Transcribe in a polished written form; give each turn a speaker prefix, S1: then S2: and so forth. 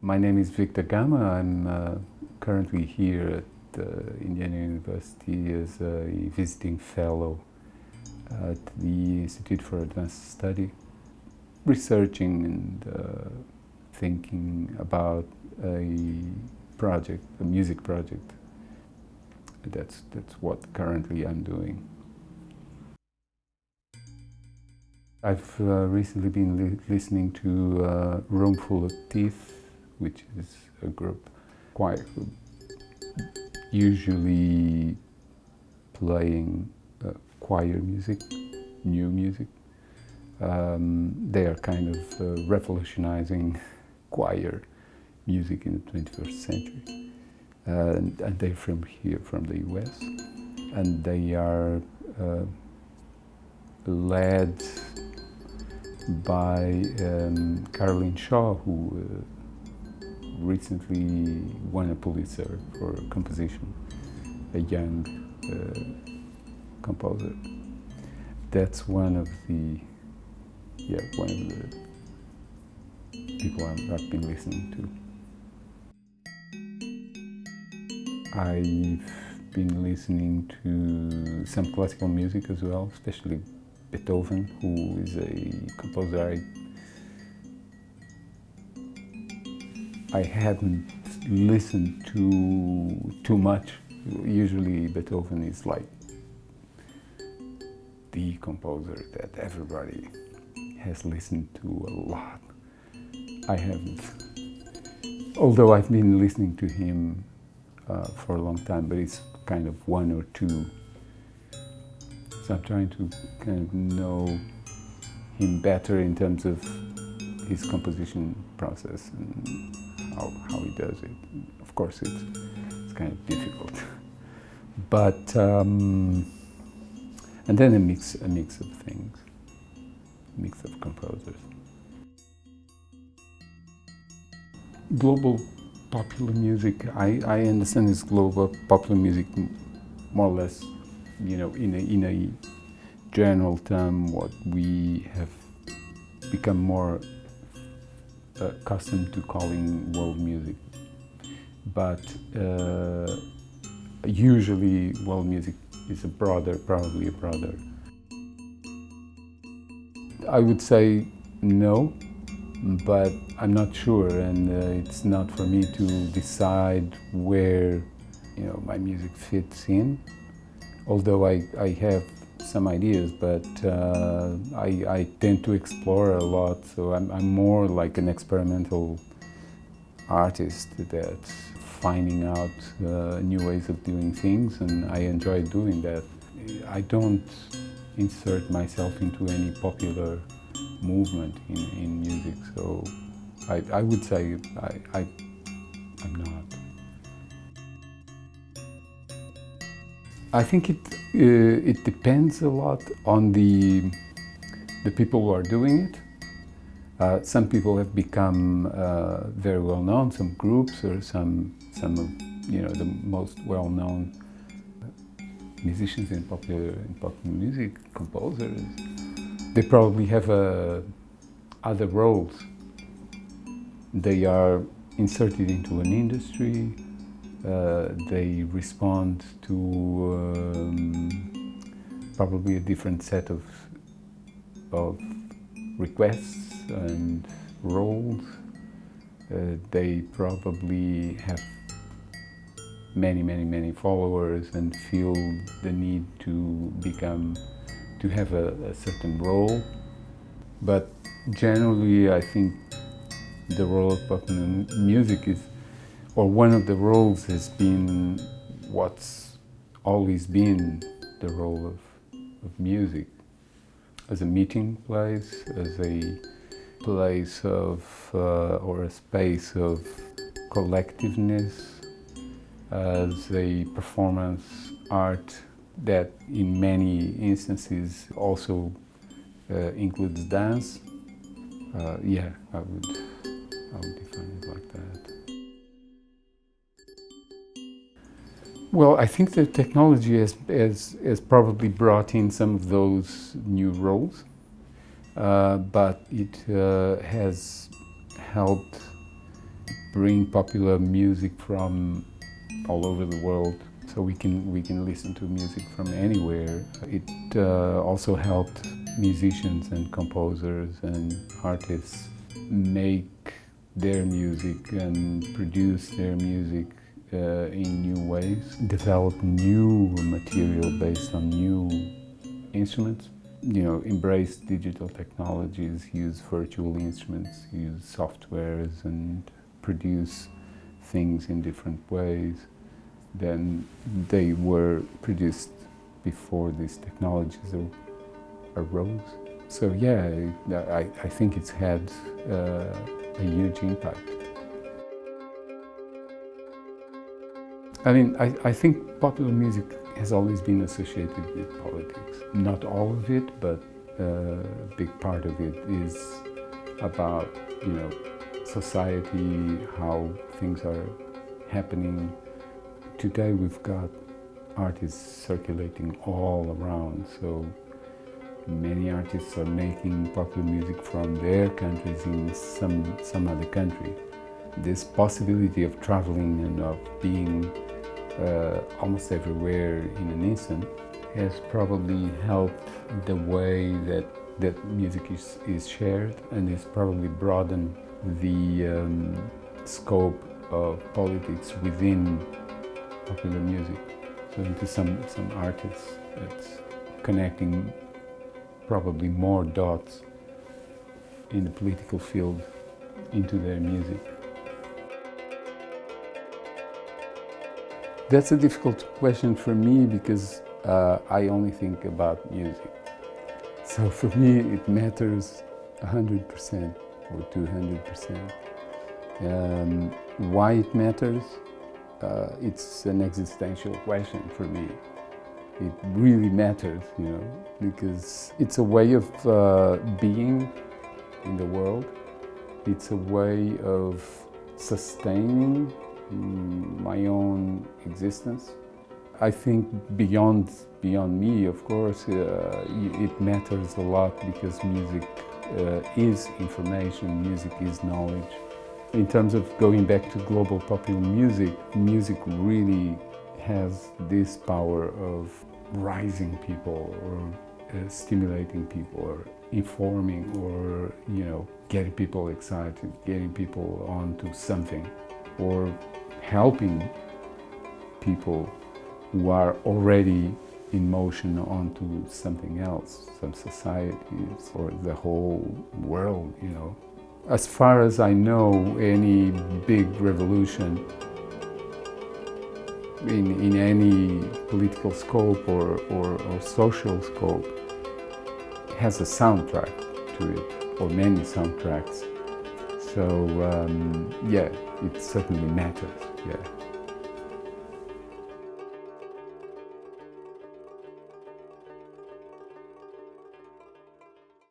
S1: My name is Victor Gama. I'm currently here at Indiana University as a visiting fellow at the Institute for Advanced Study, researching and thinking about a project, a music project. That's what currently I'm doing. I've recently been listening to Room Full of Teeth, which is a group quite usually playing choir music, new music. They are kind of revolutionizing choir music in the 21st century. And they're from here, from the US. And they are led by Caroline Shaw, who recently won a Pulitzer for composition, a young composer. That's one of the people I've been listening to. I've been listening to some classical music as well, especially Beethoven, who is a composer I hadn't listened to too much. Usually Beethoven is like the composer that everybody has listened to a lot. I haven't. Although I've been listening to him for a long time, but it's kind of one or two. So I'm trying to kind of know him better in terms of his composition process and how he does it. Of course, it's kind of difficult, but and then a mix of things, a mix of composers. Global popular music. I understand this global popular music more or less, in a general term, what we have become more accustomed to calling world music. But usually world music is probably a broader. I would say no, but I'm not sure, and it's not for me to decide where my music fits in. Although I have some ideas, but I tend to explore a lot, so I'm more like an experimental artist that's finding out new ways of doing things, and I enjoy doing that. I don't insert myself into any popular movement in music, so I would say I'm not. I think it depends a lot on the people who are doing it. Some people have become very well known, some groups or some of the most well known musicians in popular music, composers. They probably have other roles. They are inserted into an industry. They respond to probably a different set of requests and roles. They probably have many followers and feel the need to have a certain role. But generally, I think the role of popular music is, or one of the roles has been what's always been the role of music, as a meeting place, as a place of, or a space of collectiveness, as a performance art that in many instances also includes dance. I would define it like that. Well, I think the technology has probably brought in some of those new roles, but it has helped bring popular music from all over the world, so we can listen to music from anywhere. It also helped musicians and composers and artists make their music and produce their music in new ways, develop new material based on new instruments. You know, embrace digital technologies, use virtual instruments, use softwares, and produce things in different ways than they were produced before these technologies arose. So yeah, I think it's had a huge impact. I mean, I think popular music has always been associated with politics. Not all of it, but a big part of it is about, you know, society, how things are happening. Today we've got artists circulating all around, so many artists are making popular music from their countries in some other country. This possibility of traveling and of being almost everywhere in an instant has probably helped the way that music is shared, and has probably broadened the scope of politics within popular music. So into some artists, it's connecting probably more dots in the political field into their music. That's a difficult question for me because I only think about music. So for me it matters 100% or 200%. Why it matters? It's an existential question for me. It really matters, you know, because it's a way of being in the world. It's a way of sustaining my own existence. I think beyond me, of course, it matters a lot because music is information, music is knowledge. In terms of going back to global popular music, music really has this power of rising people or stimulating people or informing or, you know, getting people excited, getting people onto something, or helping people who are already in motion onto something else, some societies or the whole world, you know. As far as I know, any big revolution in any political scope or social scope has a soundtrack to it, or many soundtracks. So yeah, it certainly matters, yeah.